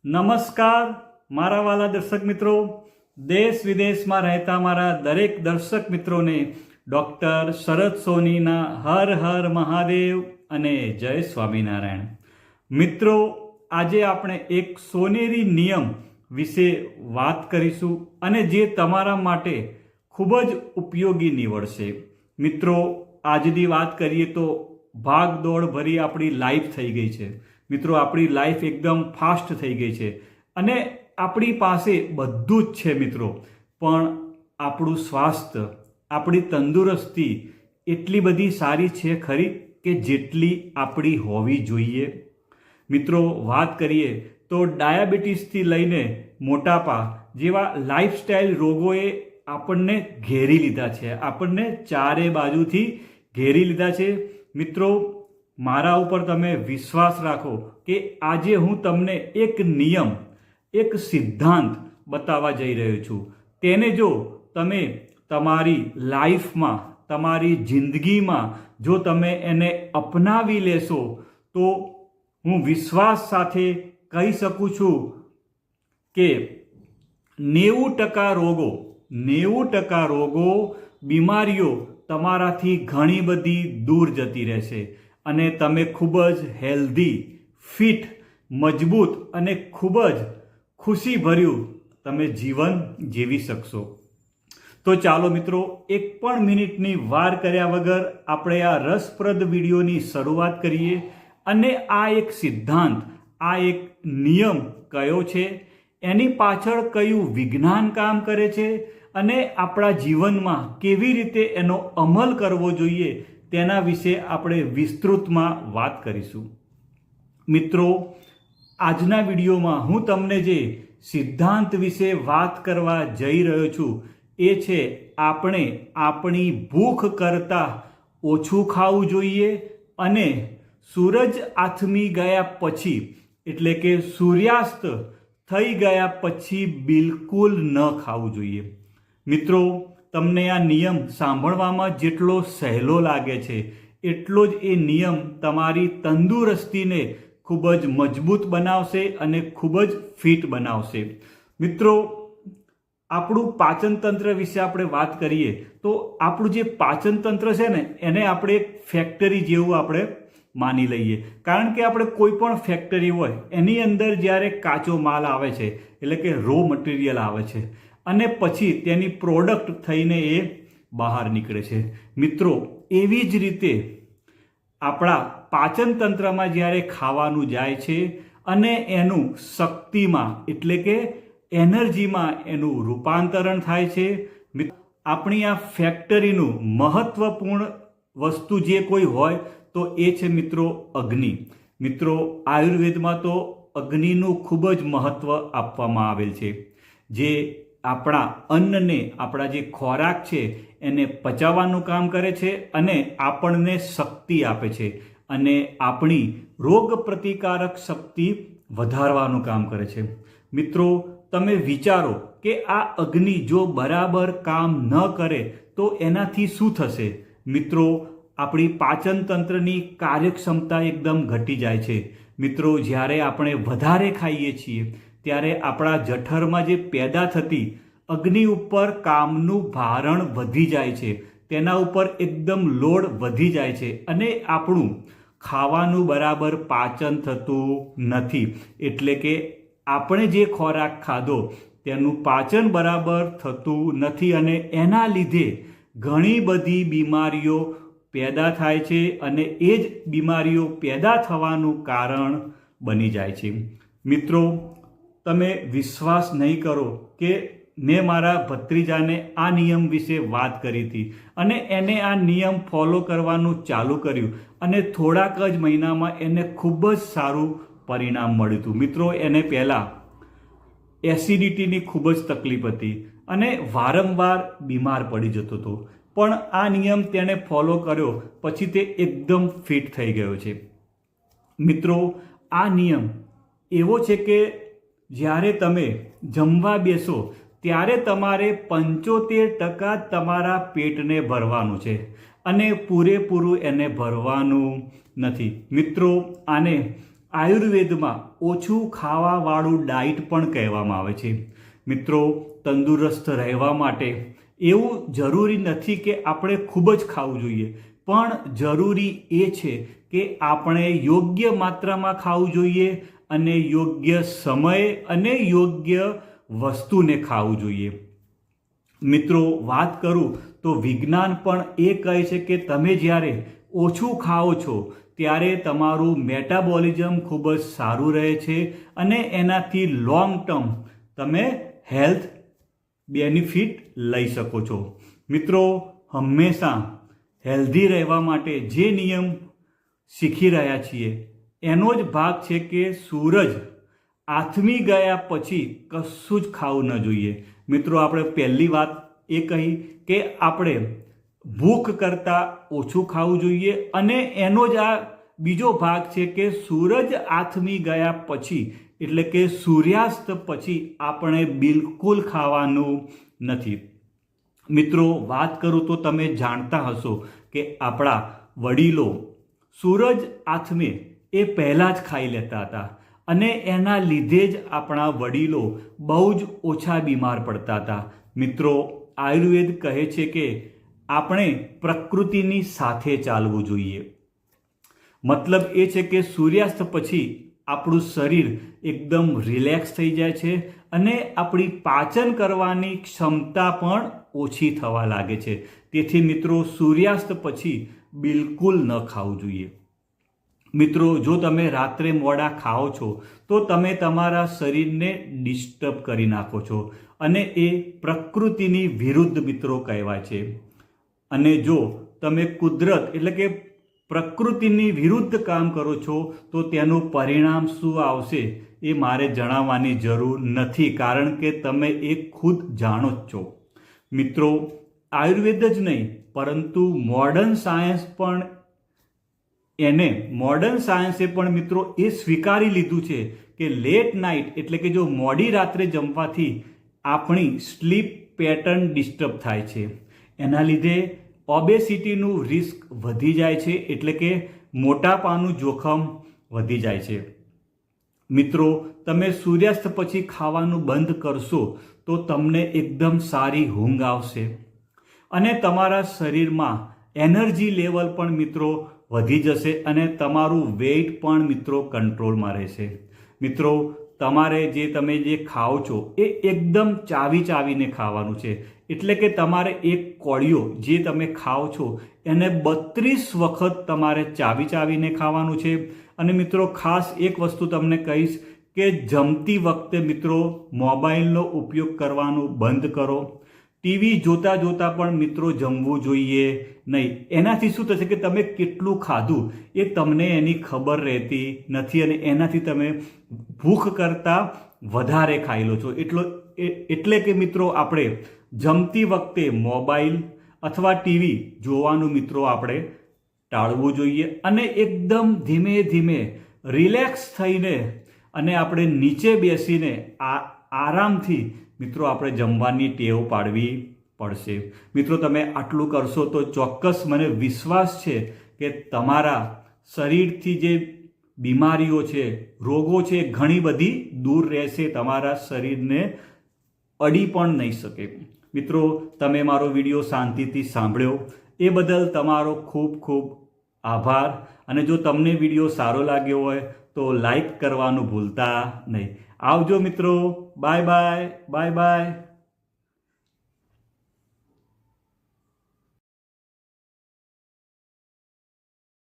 નમસ્કાર મારા વાલા દર્શક મિત્રો, દેશ વિદેશમાં રહેતા મારા દરેક દર્શક મિત્રોને ડૉક્ટર શરદ સોનીના હર હર મહાદેવ અને જય સ્વામિનારાયણ. મિત્રો, આજે આપણે એક સોનેરી નિયમ વિશે વાત કરીશું અને જે તમારા માટે ખૂબ જ ઉપયોગી નીવડશે. મિત્રો, આજની વાત કરીએ તો ભાગદોડ ભરી આપણી લાઈફ થઈ ગઈ છે. મિત્રો, આપણી લાઈફ એકદમ ફાસ્ટ થઈ ગઈ છે અને આપણી પાસે બધું જ છે મિત્રો, પણ આપણું સ્વાસ્થ્ય, આપણી તંદુરસ્તી એટલી બધી સારી છે ખરી કે જેટલી આપણી હોવી જોઈએ? મિત્રો, વાત કરીએ તો ડાયાબિટીસથી લઈને મોટાપા જેવા લાઈફસ્ટાઈલ રોગોએ આપણને ઘેરી લીધા છે, આપણને ચારે બાજુથી ઘેરી લીધા છે. મિત્રો, મારા ઉપર તમે વિશ્વાસ રાખો કે આજે હું તમને એક નિયમ, એક સિદ્ધાંત બતાવવા જઈ રહ્યો છું. તેને જો તમે તમારી લાઈફમાં, તમારી જિંદગીમાં જો તમે એને અપનાવી લેશો તો હું વિશ્વાસ સાથે કહી શકું છું કે 90% રોગો, બીમારીઓ તમારાથી ઘણી બધી દૂર જતી રહેશે અને તમે ખૂબ જ હેલ્ધી, ફિટ, મજબૂત અને ખૂબ જ ખુશીભર્યું તમે જીવન જીવી શકશો. તો ચાલો મિત્રો, એક પણ મિનિટની વાર કર્યા વગર આપણે આ રસપ્રદ વિડીયોની શરૂઆત કરીએ અને આ એક સિદ્ધાંત, આ એક નિયમ કયો છે, એની પાછળ કયું વિજ્ઞાન કામ કરે છે અને આપણા જીવનમાં કેવી રીતે એનો અમલ કરવો જોઈએ તેના વિશે આપણે વિસ્તૃતમાં વાત કરીશું. મિત્રો, આજના વિડીયોમાં હું તમને જે સિદ્ધાંત વિશે વાત કરવા જઈ રહ્યો છું એ છે આપણે આપણી ભૂખ કરતાં ઓછું ખાવું જોઈએ અને સૂરજ આથમી ગયા પછી, એટલે કે સૂર્યાસ્ત થઈ ગયા પછી બિલકુલ ન ખાવું જોઈએ. મિત્રો, તમને આ નિયમ સાંભળવામાં જેટલો સહેલો લાગે છે એટલો જ એ નિયમ તમારી તંદુરસ્તીને ખૂબ જ મજબૂત બનાવશે અને ખૂબ જ ફિટ બનાવશે. મિત્રો, આપણું પાચનતંત્ર વિશે આપણે વાત કરીએ તો આપણું જે પાચનતંત્ર છે ને એને આપણે એક ફેક્ટરી જેવું આપણે માની લઈએ. કારણ કે આપણે કોઈ પણ ફેક્ટરી હોય એની અંદર જ્યારે કાચો માલ આવે છે, એટલે કે રો મટીરિયલ આવે છે અને પછી તેની પ્રોડક્ટ થઈને એ બહાર નીકળે છે. મિત્રો, એવી જ રીતે આપણા પાચનતંત્રમાં જ્યારે ખાવાનું જાય છે અને એનું શક્તિમાં, એટલે કે એનર્જીમાં એનું રૂપાંતરણ થાય છે. આપણી આ ફેક્ટરીનું મહત્વપૂર્ણ વસ્તુ જે કોઈ હોય તો એ છે મિત્રો અગ્નિ. મિત્રો, આયુર્વેદમાં તો અગ્નિનું ખૂબ જ મહત્વ આપવામાં આવેલ છે, જે આપણા અન્નને, આપણા જે ખોરાક છે એને પચાવવાનું કામ કરે છે અને આપણને શક્તિ આપે છે અને આપણી રોગ પ્રતિકારક શક્તિ વધારવાનું કામ કરે છે. મિત્રો, તમે વિચારો કે આ અગ્નિ જો બરાબર કામ ન કરે તો એનાથી શું થશે? મિત્રો, આપણી પાચનતંત્રની કાર્યક્ષમતા એકદમ ઘટી જાય છે. મિત્રો, જ્યારે આપણે વધારે ખાઈએ છીએ ત્યારે આપણા જઠરમાં જે પેદા થતી અગ્નિ ઉપર કામનું ભારણ વધી જાય છે, તેના ઉપર એકદમ લોડ વધી જાય છે અને આપણું ખાવાનું બરાબર પાચન થતું નથી. એટલે કે આપણે જે ખોરાક ખાધો તેનું પાચન બરાબર થતું નથી અને એના લીધે ઘણી બધી બીમારીઓ પેદા થાય છે અને એ જ બીમારીઓ પેદા થવાનું કારણ બની જાય છે. મિત્રો, તમે વિશ્વાસ નહીં કરો કે મેં મારા ભત્રીજાને આ નિયમ વિશે વાત કરી હતી અને એને આ નિયમ ફોલો કરવાનું ચાલુ કર્યું અને થોડાક જ મહિનામાં એને ખૂબ જ સારું પરિણામ મળ્યું હતું. મિત્રો, એને પહેલાં એસિડિટીની ખૂબ જ તકલીફ હતી અને વારંવાર બીમાર પડી જતો હતો, પણ આ નિયમ તેણે ફોલો કર્યો પછી તે એકદમ ફિટ થઈ ગયો છે. મિત્રો, આ નિયમ એવો છે કે જ્યારે તમે જમવા બેસો ત્યારે તમારે 75% તમારા પેટને ભરવાનું છે અને પૂરેપૂરું એને ભરવાનું નથી. મિત્રો, આને આયુર્વેદમાં ઓછું ખાવાવાળું ડાયટ પણ કહેવામાં આવે છે. મિત્રો, તંદુરસ્ત રહેવા માટે એવું જરૂરી નથી કે આપણે ખૂબ જ ખાવું જોઈએ, પણ જરૂરી એ છે કે આપણે યોગ્ય માત્રામાં ખાવું જોઈએ અને યોગ્ય સમયે અને યોગ્ય વસ્તુને ખાવું જોઈએ. મિત્રો, વાત કરું તો વિજ્ઞાન પણ એ કહે છે કે તમે જ્યારે ઓછું ખાઓ છો ત્યારે તમારું મેટાબોલિઝમ ખૂબ જ સારું રહે છે અને એનાથી લોંગ ટર્મ તમે હેલ્થ બેનિફિટ લઈ શકો છો. મિત્રો, હંમેશા હેલ્ધી રહેવા માટે જે નિયમ શીખી રહ્યા છીએ એનો જ ભાગ છે કે સૂરજ આથમી ગયા પછી કશું જ ખાવું ન જોઈએ. મિત્રો, આપણે પહેલી વાત એ કહી કે આપણે ભૂખ કરતાં ઓછું ખાવું જોઈએ અને એનો જ આ બીજો ભાગ છે કે સૂરજ આથમી ગયા પછી એટલે કે સૂર્યાસ્ત પછી આપણે બિલકુલ ખાવાનું નથી. મિત્રો, વાત કરું તો તમે જાણતા હશો કે આપણા વડીલો સૂરજ આથમે એ પહેલાં જ ખાઈ લેતા હતા અને એના લીધે જ આપણા વડીલો બહુ જ ઓછા બીમાર પડતા હતા. મિત્રો, આયુર્વેદ કહે છે કે આપણે પ્રકૃતિની સાથે ચાલવું જોઈએ. મતલબ એ છે કે સૂર્યાસ્ત પછી આપણું શરીર એકદમ રિલેક્સ થઈ જાય છે અને આપણી પાચન કરવાની ક્ષમતા પણ ઓછી થવા લાગે છે. તેથી મિત્રો, સૂર્યાસ્ત પછી બિલકુલ ન ખાવું જોઈએ. મિત્રો, જો તમે રાત્રે મોડા ખાઓ છો તો તમે તમારા શરીરને ડિસ્ટર્બ કરી નાખો છો અને એ પ્રકૃતિની વિરુદ્ધ મિત્રો કહેવાય છે. અને જો તમે કુદરત એટલે કે પ્રકૃતિની વિરુદ્ધ કામ કરો છો તો તેનું પરિણામ શું આવશે એ મારે જણાવવાની જરૂર નથી, કારણ કે તમે એ ખુદ જાણો જ છો. મિત્રો, આયુર્વેદ જ નહીં પરંતુ મોડર્ન સાયન્સે પણ મિત્રો એ સ્વીકારી લીધું છે કે લેટ નાઇટ એટલે કે જો મોડી રાત્રે જમવાથી આપણી સ્લીપ પેટર્ન ડિસ્ટર્બ થાય છે. એના લીધે ઓબેસિટીનું રિસ્ક વધી જાય છે એટલે કે મોટાપાનું જોખમ વધી જાય છે. મિત્રો, તમે સૂર્યાસ્ત પછી ખાવાનું બંધ કરશો તો તમને એકદમ સારી ઊંઘ આવશે અને તમારા શરીરમાં એનર્જી લેવલ પણ મિત્રો વધી જશે અને તમારું વેઇટ પણ મિત્રો કંટ્રોલમાં રહેશે. મિત્રો, તમારે તમે જે ખાઓ છો એ એકદમ ચાવીને ખાવાનું છે. એટલે કે તમારે એક કોળિયો જે તમે ખાઓ છો એને 32 વખત તમારે ચાવીને ખાવાનું છે. અને મિત્રો, ખાસ એક વસ્તુ તમને કહીશ કે જમતી વખતે મિત્રો મોબાઈલનો ઉપયોગ કરવાનું બંધ કરો. ટીવી જોતા પણ મિત્રો જમવું જોઈએ નહીં. એનાથી શું થશે કે તમે કેટલું ખાધું એ તમને એની ખબર રહેતી નથી અને એનાથી તમે ભૂખ કરતાં વધારે ખાઈ લો છો. એટલે કે મિત્રો, આપણે જમતી વખતે મોબાઈલ અથવા ટીવી જોવાનું મિત્રો આપણે ટાળવું જોઈએ અને એકદમ ધીમે રિલેક્સ થઈને અને આપણે નીચે બેસીને આરામથી મિત્રો આપણે જમવાની ટેવ પાડવી પડશે. મિત્રો, તમે આટલું કરશો તો ચોક્કસ મને વિશ્વાસ છે કે તમારા શરીરથી જે બીમારીઓ છે, રોગો છે, ઘણી બધી દૂર રહેશે, તમારા શરીરને અડી પણ નહીં શકે. મિત્રો, તમે મારો વિડીયો શાંતિથી સાંભળ્યો એ બદલ તમારો ખૂબ ખૂબ આભાર. અને જો તમને વિડીયો સારો લાગ્યો હોય તો લાઈક કરવાનું ભૂલતા નહીં. આવજો મિત્રો. Bye bye.